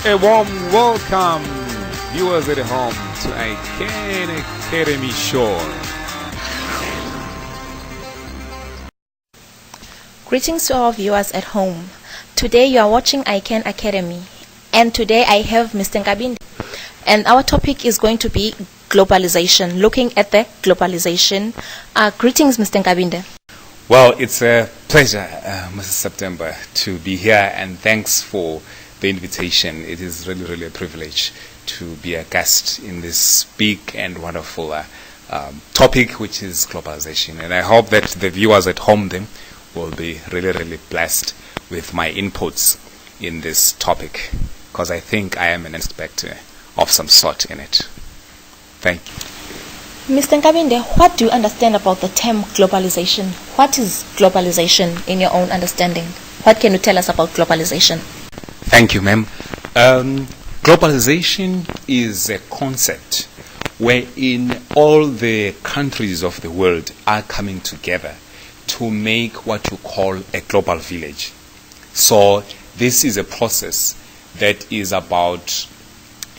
A warm welcome, viewers at home, to ICANN Academy Show. Greetings to our viewers at home. Today you are watching ICANN Academy, and today I have Mr. Nkabinde, and our topic is going to be globalization, looking at the globalization. Greetings, Mr. Nkabinde. Well, it's a pleasure, Mrs. September, to be here, and thanks for the invitation. It is really a privilege to be a guest in this big and wonderful topic, which is globalization. And I hope that the viewers at home then will be really blessed with my inputs in this topic, because I think I am an expert of some sort in it. Thank you. Mr. Nkabinde, what do you understand about the term globalization? What is globalization in your own understanding? What can you tell us about globalization? Thank you, ma'am. Globalization is a concept wherein all the countries of the world are coming together to make what you call a global village. So this is a process that is about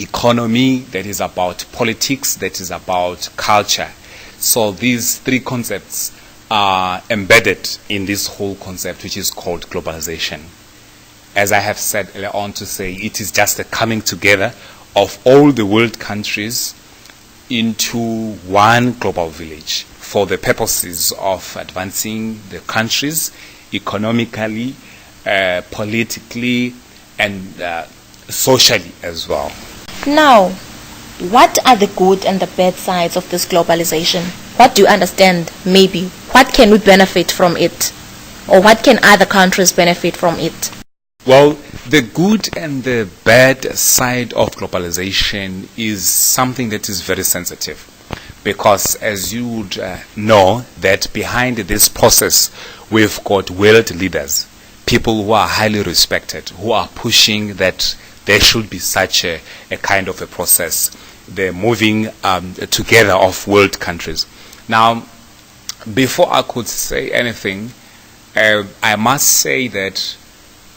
economy, that is about politics, that is about culture. So these three concepts are embedded in this whole concept, which is called globalization. As I have said earlier on, to say it is just a coming together of all the world countries into one global village for the purposes of advancing the countries economically, politically, and socially as well. Now, what are the good and the bad sides of this globalization? What do you understand, maybe? What can we benefit from it? Or what can other countries benefit from it? Well, the good and the bad side of globalization is something that is very sensitive, because as you would know, that behind this process we've got world leaders, people who are highly respected, who are pushing that there should be such a kind of a process, the moving together of world countries. Now, before I could say anything, I must say that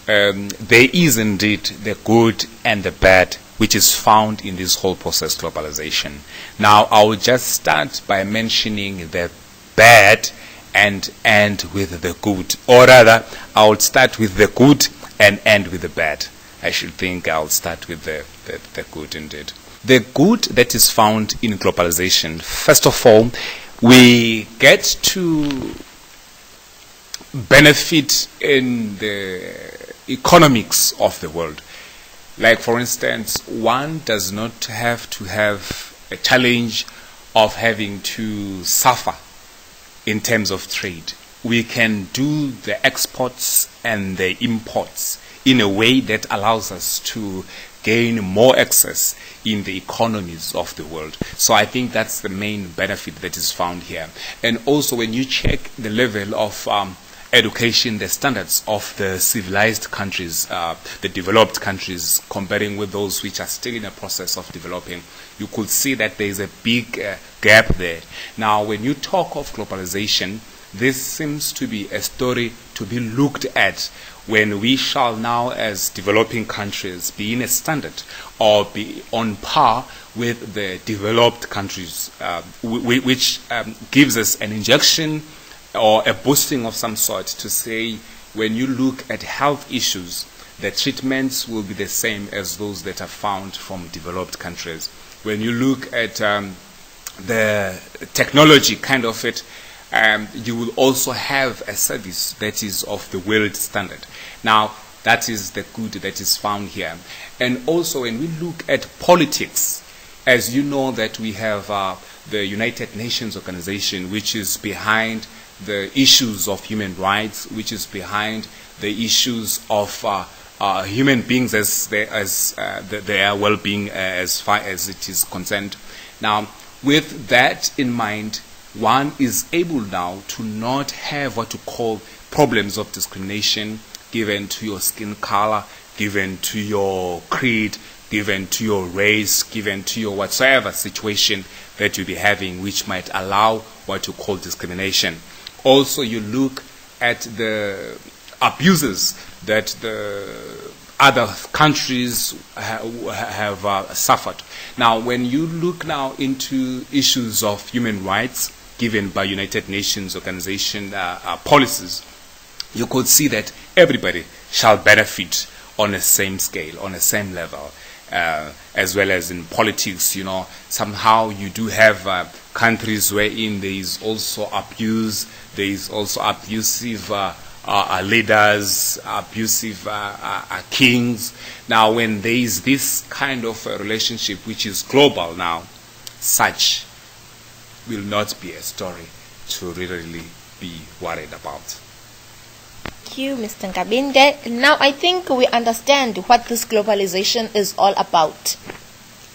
there is indeed the good and the bad which is found in this whole process, globalization. Now, I will just start by mentioning the bad and end with the good. Or rather, I will start with the good and end with the bad. I should think I'll start with the good indeed. The good that is found in globalization, first of all, we get to benefit in the economics of the world. Like, for instance, one does not have to have a challenge of having to suffer in terms of trade. We can do the exports and the imports in a way that allows us to gain more access in the economies of the world. So I think that's the main benefit that is found here. And also, when you check the level of education, the standards of the civilized countries, the developed countries, comparing with those which are still in a process of developing, you could see that there is a big gap there. Now, when you talk of globalization, this seems to be a story to be looked at when we shall now, as developing countries, be in a standard or be on par with the developed countries, which gives us an injection or a boosting of some sort to say, when you look at health issues, the treatments will be the same as those that are found from developed countries. When you look at the technology kind of it, you will also have a service that is of the world standard. Now, that is the good that is found here. And also, when we look at politics, as you know that we have the United Nations organization, which is behind the issues of human rights, which is behind the issues of human beings as their well-being as far as it is concerned. Now, with that in mind, one is able now to not have what you call problems of discrimination given to your skin color, given to your creed, given to your race, given to your whatsoever situation that you'll be having, which might allow what you call discrimination. Also, you look at the abuses that the other countries have suffered. Now, when you look now into issues of human rights given by United Nations organization policies, you could see that everybody shall benefit on the same scale, on the same level, as well as in politics. Somehow you do have countries wherein there is also abuse, there is also abusive leaders, abusive kings. Now, when there is this kind of a relationship which is global now, such will not be a story to really be worried about. Thank you, Mr. Nkabinde. Now I think we understand what this globalization is all about.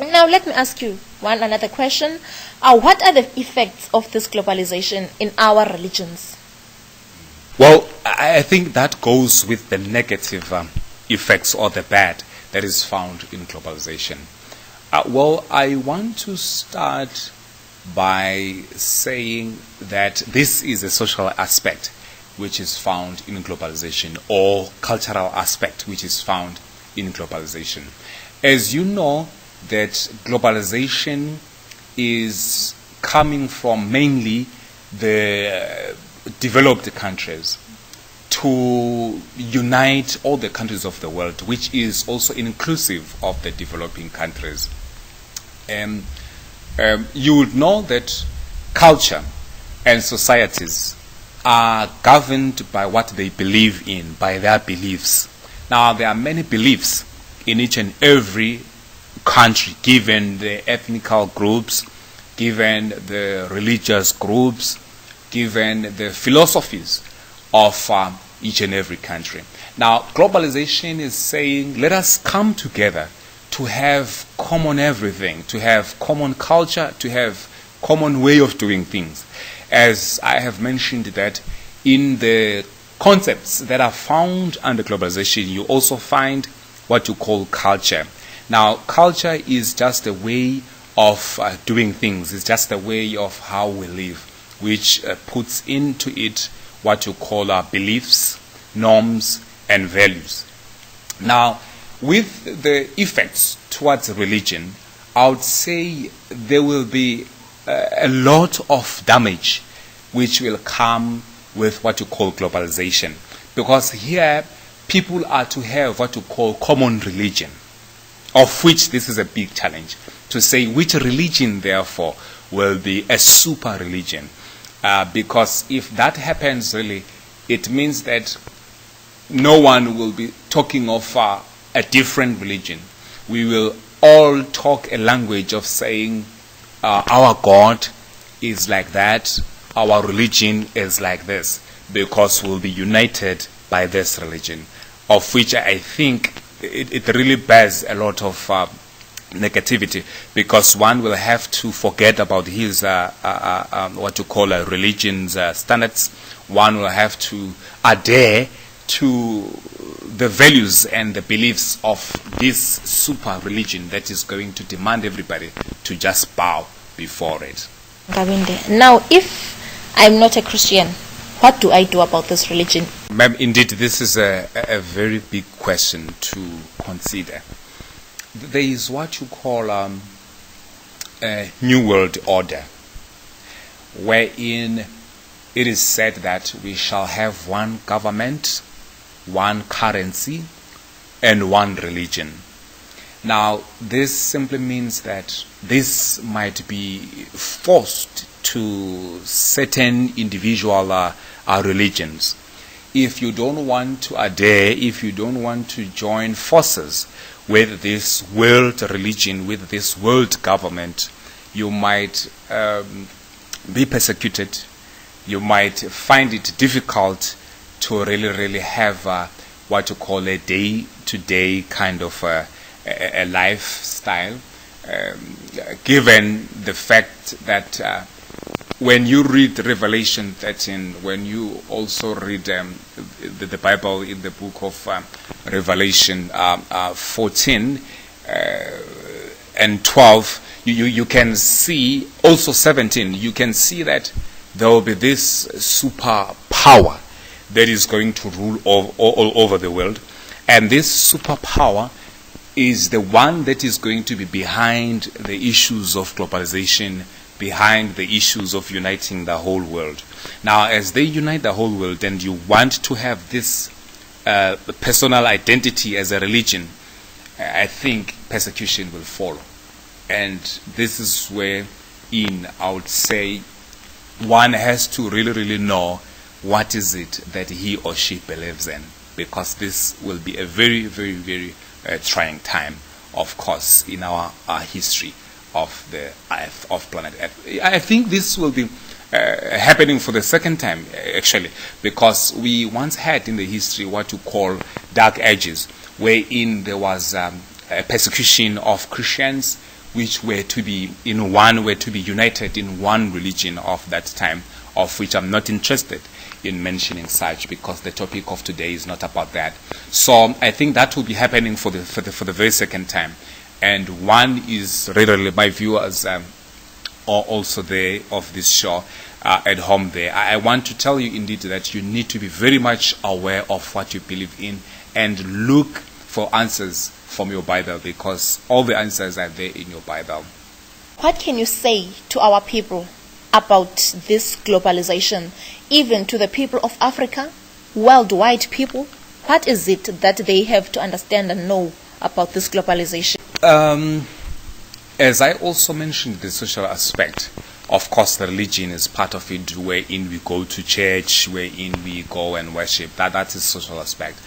Now let me ask you another question. What are the effects of this globalization in our religions? Well, I think that goes with the negative effects or the bad that is found in globalization. Well, I want to start by saying that this is a social aspect which is found in globalization, or cultural aspect which is found in globalization. As you know, that globalization is coming from mainly the developed countries to unite all the countries of the world, which is also inclusive of the developing countries. You would know that culture and societies are governed by what they believe in, by their beliefs. Now, there are many beliefs in each and every country, given the ethnical groups, given the religious groups, given the philosophies of each and every country. Now, globalization is saying, let us come together to have common everything, to have common culture, to have common way of doing things. As I have mentioned, that in the concepts that are found under globalization, you also find what you call culture. Now, culture is just a way of doing things. It's just a way of how we live, which puts into it what you call our beliefs, norms, and values. Now, with the effects towards religion, I would say there will be a lot of damage which will come with what you call globalization. Because here, people are to have what you call common religion, of which this is a big challenge, to say which religion, therefore, will be a super religion. Because if that happens, really, it means that no one will be talking of a different religion. We will all talk a language of saying our God is like that, our religion is like this, because we'll be united by this religion, of which I think it really bears a lot of negativity, because one will have to forget about his what you call a religion's standards. One will have to adhere to the values and the beliefs of this super religion that is going to demand everybody to just bow before it. Now, if I'm not a Christian, what do I do about this religion? Ma'am, indeed, this is a very big question to consider. There is what you call a New World Order, wherein it is said that we shall have one government, one currency, and one religion. Now, this simply means that this might be forced to certain individual religions. If you don't want to adhere, if you don't want to join forces with this world religion, with this world government, you might be persecuted. You might find it difficult to really have what you call a day-to-day kind of a lifestyle, given the fact that when you read Revelation 13, when you also read the Bible in the book of Revelation 14 and 12, you can see, also 17, you can see that there will be this super power that is going to rule all over the world. And this superpower is the one that is going to be behind the issues of globalization, behind the issues of uniting the whole world. Now, as they unite the whole world and you want to have this personal identity as a religion, I think persecution will follow. And this is where I would say one has to really know what is it that he or she believes in, because this will be a very trying time, of course, in our history of the Earth, of planet Earth. I think this will be happening for the second time, actually, because we once had in the history what you call dark ages, wherein there was a persecution of Christians, which were to be united in one religion of that time, of which I'm not interested in mentioning such, because the topic of today is not about that. So I think that will be happening for the very second time. And one is really my viewers are also there of this show at home there. I want to tell you indeed that you need to be very much aware of what you believe in and look for answers from your Bible, because all the answers are there in your Bible. What can you say to our people about this globalization, even to the people of Africa, worldwide people? What is it that they have to understand and know about this globalization? As I also mentioned, the social aspect, of course, the religion is part of it, wherein we go to church, wherein we go and worship. That is social aspect.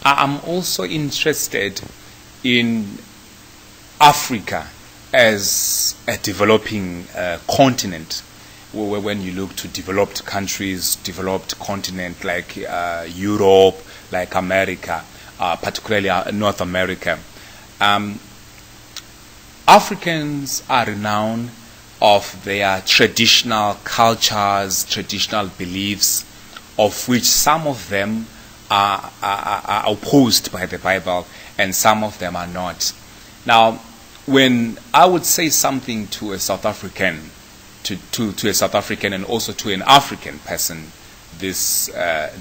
I'm also interested in Africa as a developing continent. When you look to developed countries, developed continent like Europe, like America, particularly North America, Africans are renowned of their traditional cultures, traditional beliefs, of which some of them are opposed by the Bible and some of them are not. Now, when I would say something to a South African, to a South African and also to an African person this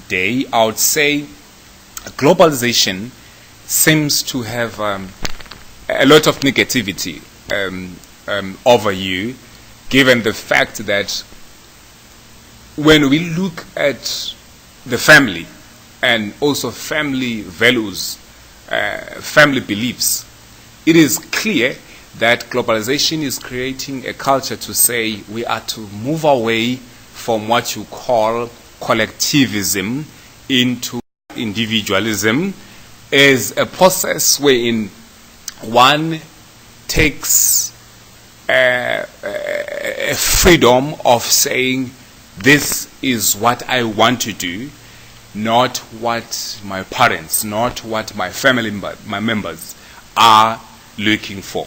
day, I would say globalization seems to have a lot of negativity over you, given the fact that when we look at the family and also family values, family beliefs, it is clear that globalization is creating a culture to say we are to move away from what you call collectivism into individualism, as a process wherein one takes a freedom of saying this is what I want to do, not what my parents, not what my family members are looking for.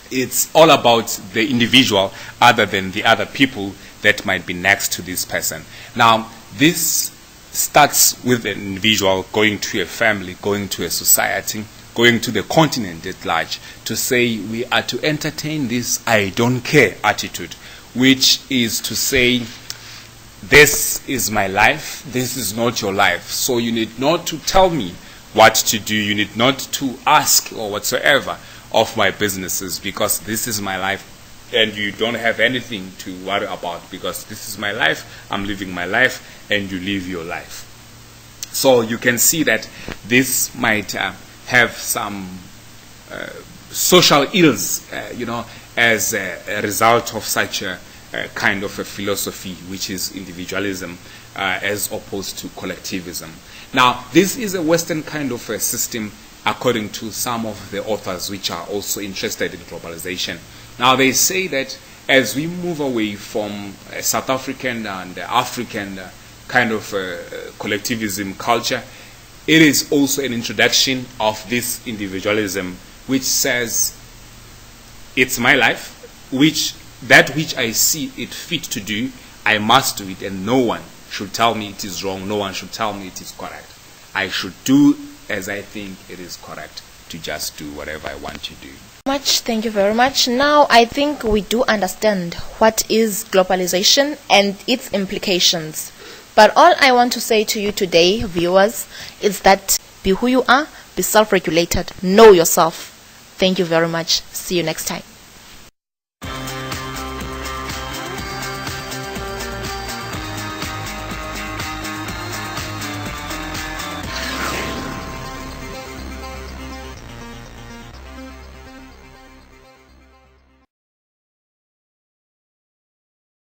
It's all about the individual other than the other people that might be next to this person. Now, this starts with an individual going to a family, going to a society, going to the continent at large, to say we are to entertain this I don't care attitude, which is to say this is my life, this is not your life. So you need not to tell me what to do, you need not to ask or whatsoever of my businesses, because this is my life and you don't have anything to worry about, because this is my life, I'm living my life and you live your life. So you can see that this might have some social ills, as a result of such a kind of a philosophy, which is individualism as opposed to collectivism. Now, this is a Western kind of a system, according to some of the authors which are also interested in globalization. Now, they say that as we move away from South African and African kind of collectivism culture, it is also an introduction of this individualism, which says it's my life, that which I see it fit to do, I must do it, and no one should tell me it is wrong, no one should tell me it is correct. I should do as I think it is correct, to just do whatever I want to do. Thank you very much. Now I think we do understand what is globalization and its implications. But all I want to say to you today, viewers, is that Be who you are. Be self-regulated. Know yourself. Thank you very much. See you next time.